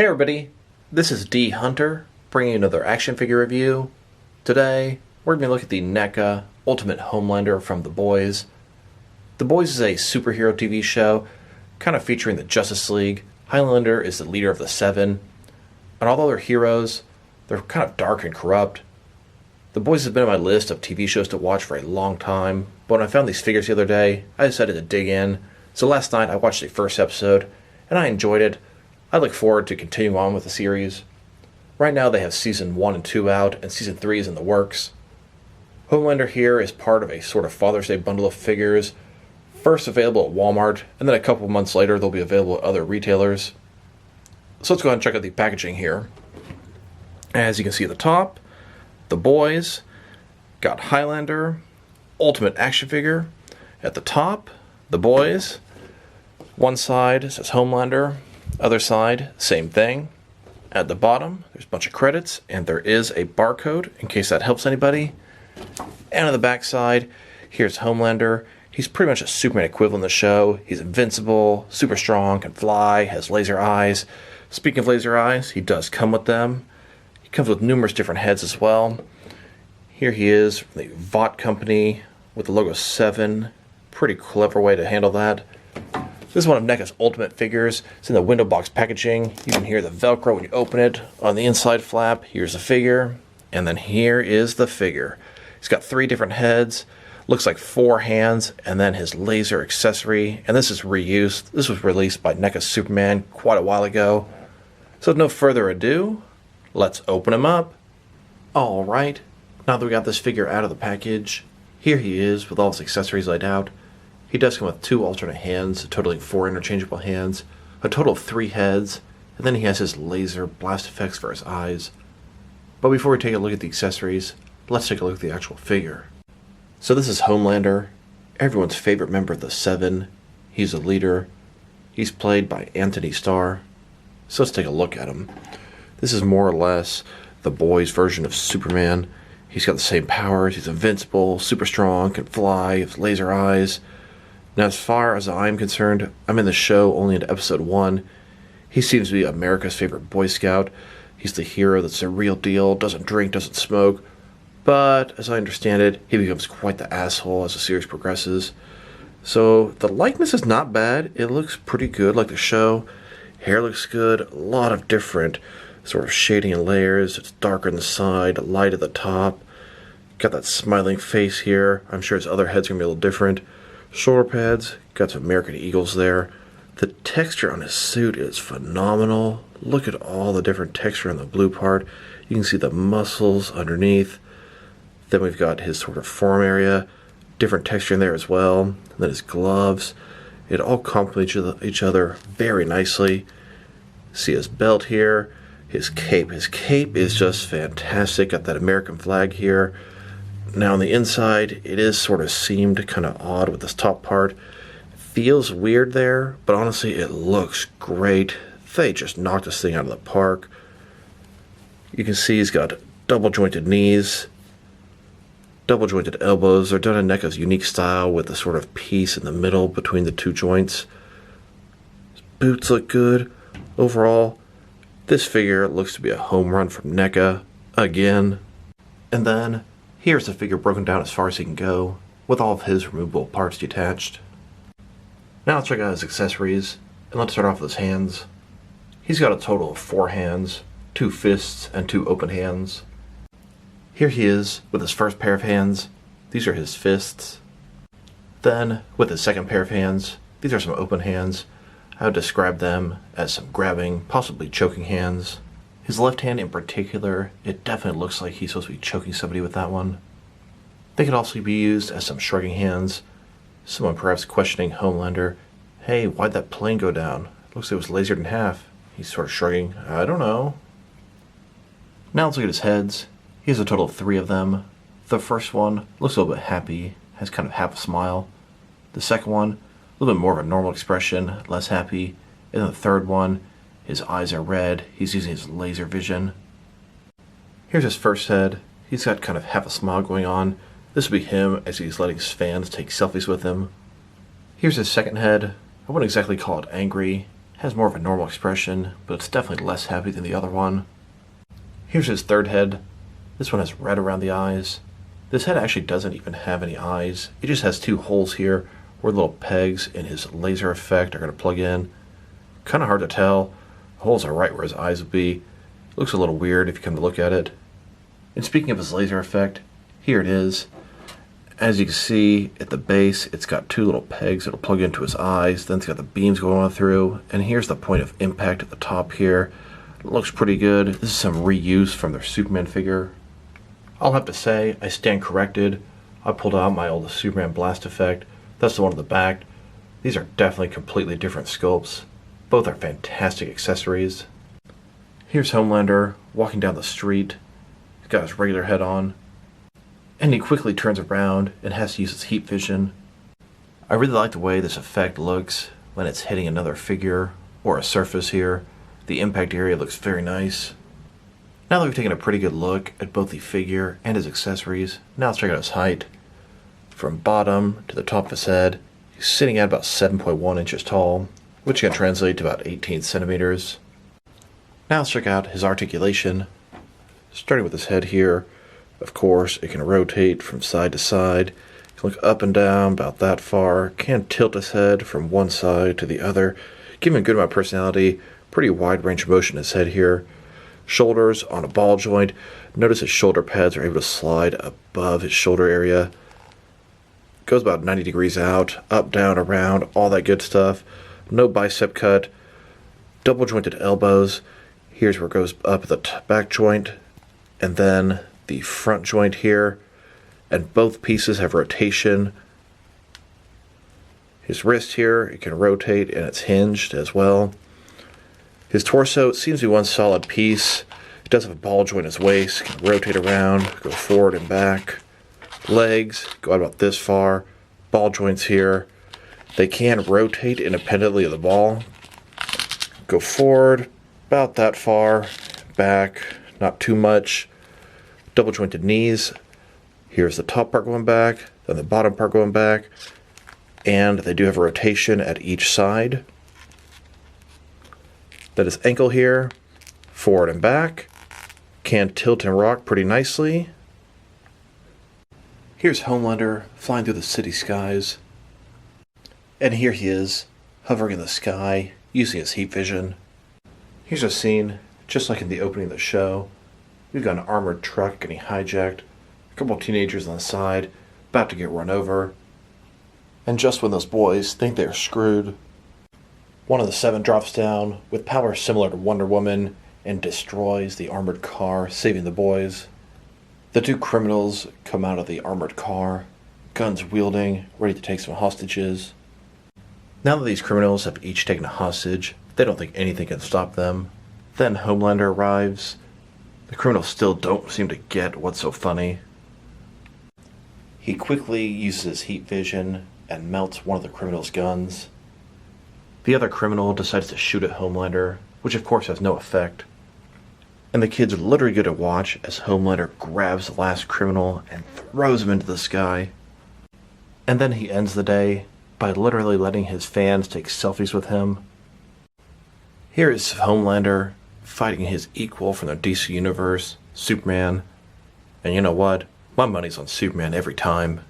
Hey everybody, this is D Hunter, bringing you another action figure review. Today, we're going to look at the Neca Ultimate Homelander from The Boys. The Boys is a superhero TV show, kind of featuring the Justice League. Highlander is the leader of the Seven, and although they're heroes, they're kind of dark and corrupt. The Boys has been on my list of TV shows to watch for a long time, but when I found these figures the other day, I decided to dig in. So last night I watched the first episode, and I enjoyed it. I look forward to continuing on with the series. Right now they have Season 1 and 2 out, and Season 3 is in the works. Homelander here is part of a sort of Father's Day bundle of figures, first available at Walmart, and then a couple months later they'll be available at other retailers. So let's go ahead and check out the packaging here. As you can see at the top, The Boys, got Highlander, Ultimate action figure. At the top, The Boys. One side says Homelander, other side, same thing. At the bottom, there's a bunch of credits, and there is a barcode, in case that helps anybody. And on the back side, here's Homelander. He's pretty much a Superman equivalent in the show. He's invincible, super strong, can fly, has laser eyes. Speaking of laser eyes, he does come with them. He comes with numerous different heads as well. Here he is from the Vought company with the logo 7. Pretty clever way to handle that. This is one of NECA's Ultimate figures. It's in the window box packaging. You can hear the Velcro when you open it. On the inside flap, here's the figure. And then here is the figure. He's got 3 different heads. Looks like 4 hands. And then his laser accessory. And this is reused. This was released by NECA Superman quite a while ago. So with no further ado, let's open him up. Alright, now that we got this figure out of the package, here he is with all his accessories laid out. He does come with 2 alternate hands, totaling 4 interchangeable hands, a total of 3 heads, and then he has his laser blast effects for his eyes. But before we take a look at the accessories, let's take a look at the actual figure. So this is Homelander, everyone's favorite member of the Seven. He's a leader. He's played by Anthony Starr. So let's take a look at him. This is more or less the Boys' version of Superman. He's got the same powers. He's invincible, super strong, can fly, has laser eyes. Now, as far as I'm concerned, I'm in the show only into episode 1. He seems to be America's favorite Boy Scout. He's the hero that's the real deal, doesn't drink, doesn't smoke. But, as I understand it, he becomes quite the asshole as the series progresses. So, the likeness is not bad. It looks pretty good, like the show. Hair looks good. A lot of different sort of shading and layers. It's darker on the side, light at the top. Got that smiling face here. I'm sure his other head's going to be a little different. Shoulder pads, got some American Eagles there. The texture on his suit is phenomenal. Look at all the different texture on the blue part. You can see the muscles underneath. Then we've got his sort of forearm area. Different texture in there as well. And then his gloves. It all complements each other very nicely. See his belt here. His cape. His cape is just fantastic. Got that American flag here. Now on the inside, it is sort of seamed kind of odd with this top part. Feels weird there, but honestly it looks great. They just knocked this thing out of the park. You can see he's got double jointed knees, double jointed elbows. They're done in NECA's unique style with a sort of piece in the middle between the 2 joints. His boots look good. Overall, this figure looks to be a home run from NECA again. And then here's the figure broken down as far as he can go, with all of his removable parts detached. Now let's check out his accessories, and let's start off with his hands. He's got a total of 4 hands, 2 fists, and 2 open hands. Here he is with his first pair of hands. These are his fists. Then, with his second pair of hands, these are some open hands. I would describe them as some grabbing, possibly choking hands. His left hand in particular, it definitely looks like he's supposed to be choking somebody with that one. They could also be used as some shrugging hands. Someone perhaps questioning Homelander, hey, why'd that plane go down? It looks like it was lasered in half. He's sort of shrugging, I don't know. Now let's look at his heads. He has a total of 3 of them. The first one looks a little bit happy, has kind of half a smile. The second one, a little bit more of a normal expression, less happy. And then the third one, his eyes are red. He's using his laser vision. Here's his first head. He's got kind of half a smile going on. This will be him as he's letting his fans take selfies with him. Here's his second head. I wouldn't exactly call it angry. Has more of a normal expression, but it's definitely less happy than the other one. Here's his third head. This one has red around the eyes. This head actually doesn't even have any eyes. It just has two holes here where little pegs in his laser effect are going to plug in. Kind of hard to tell. The holes are right where his eyes would be. It looks a little weird if you come to look at it. And speaking of his laser effect, here it is. As you can see, at the base, it's got two little pegs that'll plug into his eyes. Then it's got the beams going on through. And here's the point of impact at the top here. It looks pretty good. This is some reuse from their Superman figure. I'll have to say, I stand corrected. I pulled out my old Superman blast effect. That's the one at the back. These are definitely completely different sculpts. Both are fantastic accessories. Here's Homelander walking down the street. He's got his regular head on. And he quickly turns around and has to use his heat vision. I really like the way this effect looks when it's hitting another figure or a surface here. The impact area looks very nice. Now that we've taken a pretty good look at both the figure and his accessories, now let's check out his height. From bottom to the top of his head, he's sitting at about 7.1 inches tall, which can translate to about 18 centimeters. Now let's check out his articulation. Starting with his head here, of course, it can rotate from side to side. It can look up and down about that far. Can tilt his head from one side to the other. Give him a good amount of personality. Pretty wide range of motion in his head here. Shoulders on a ball joint. Notice his shoulder pads are able to slide above his shoulder area. Goes about 90 degrees out, up, down, around, all that good stuff. No bicep cut. Double jointed elbows. Here's where it goes up at the back joint. And then the front joint here. And both pieces have rotation. His wrist here, it can rotate and it's hinged as well. His torso seems to be one solid piece. It does have a ball joint in his waist, can rotate around, go forward and back. Legs go out about this far. Ball joints here. They can rotate independently of the ball. Go forward about that far. Back, not too much. Double jointed knees. Here's the top part going back, then the bottom part going back. And they do have a rotation at each side. Then his ankle here, forward and back. Can tilt and rock pretty nicely. Here's Homelander flying through the city skies. And here he is, hovering in the sky, using his heat vision. Here's a scene, just like in the opening of the show. We've got an armored truck getting hijacked, a couple of teenagers on the side, about to get run over. And just when those boys think they're screwed, one of the seven drops down with power similar to Wonder Woman and destroys the armored car, saving the boys. The two criminals come out of the armored car, guns wielding, ready to take some hostages. Now that these criminals have each taken a hostage, they don't think anything can stop them. Then Homelander arrives. The criminals still don't seem to get what's so funny. He quickly uses his heat vision and melts one of the criminals' guns. The other criminal decides to shoot at Homelander, which of course has no effect. And the kids are literally good to watch as Homelander grabs the last criminal and throws him into the sky. And then he ends the day by literally letting his fans take selfies with him. Here is Homelander fighting his equal from the DC Universe, Superman. And you know what? My money's on Superman every time.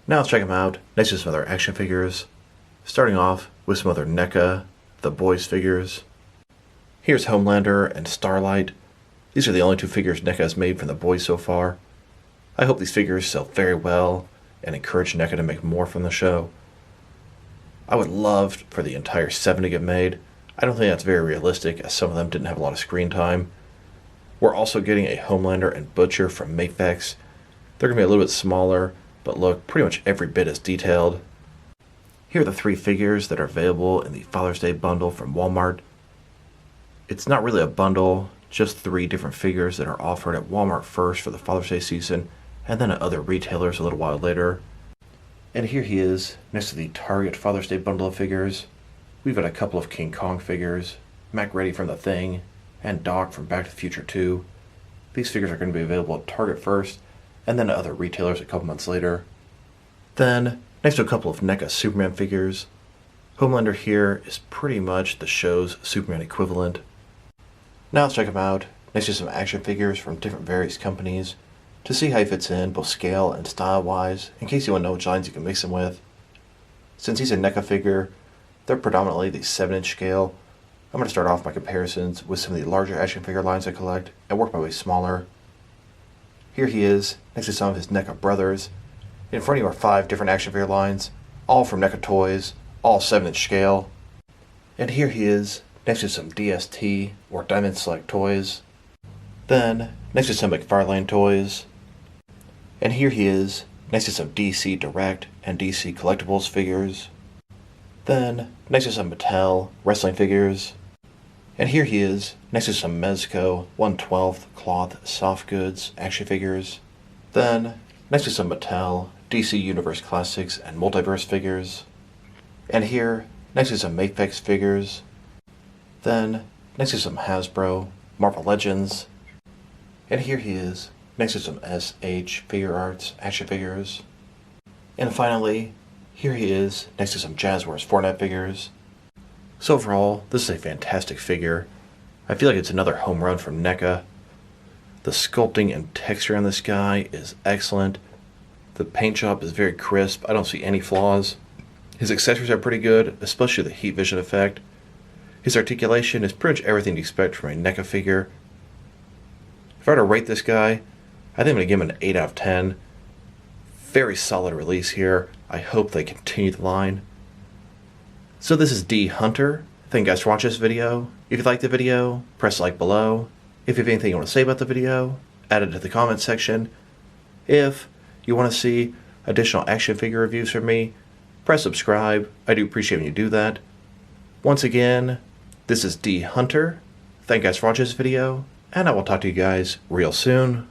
Now let's check him out next to some other action figures. Starting off with some other Neca The Boys figures. Here's Homelander and Starlight. These are the only two figures Neca has made from the boys so far. I hope these figures sell very well and encourage Neca to make more from the show. I would love for the entire 7 to get made. I don't think that's very realistic, as some of them didn't have a lot of screen time. We're also getting a Homelander and Butcher from Mafex. They're going to be a little bit smaller, but look pretty much every bit as detailed. Here are the 3 figures that are available in the Father's Day bundle from Walmart. It's not really a bundle, just 3 different figures that are offered at Walmart first for the Father's Day season, and then at other retailers a little while later. And here he is, next to the Target Father's Day bundle of figures. We've got a couple of King Kong figures, Mac Ready from The Thing, and Doc from Back to the Future 2. These figures are going to be available at Target first, and then at other retailers a couple months later. Then, next to a couple of Neca Superman figures, Homelander here is pretty much the show's Superman equivalent. Now let's check him out next to some action figures from different various companies to see how he fits in both scale and style wise, in case you want to know which lines you can mix him with. Since he's a NECA figure, they're predominantly the 7-inch scale. I'm going to start off my comparisons with some of the larger action figure lines I collect and work my way smaller. Here he is next to some of his NECA brothers. In front of you are 5 different action figure lines, all from NECA Toys, all 7-inch scale. And here he is next to some DST or Diamond Select toys. Then next to some McFarlane toys. And here he is next to some DC Direct and DC Collectibles figures. Then next to some Mattel wrestling figures. And here he is next to some Mezco 1/12 cloth soft goods action figures. Then next to some Mattel DC Universe Classics and Multiverse figures. And here next to some Mafex figures. Then next to some Hasbro Marvel Legends. And here he is next to some SH Figure Arts action figures. And finally, here he is next to some Jazzwares Fortnite figures. So overall, this is a fantastic figure. I feel like it's another home run from NECA. The sculpting and texture on this guy is excellent. The paint job is very crisp. I don't see any flaws. His accessories are pretty good, especially the heat vision effect. His articulation is pretty much everything you expect from a NECA figure. If I were to rate this guy, I think I'm going to give him an 8 out of 10. Very solid release here. I hope they continue the line. So this is D Hunter. Thank you guys for watching this video. If you liked the video, press like below. If you have anything you want to say about the video, add it to the comment section. If you want to see additional action figure reviews from me, press subscribe. I do appreciate when you do that. Once again, this is D Hunter. Thank you guys for watching this video, and I will talk to you guys real soon.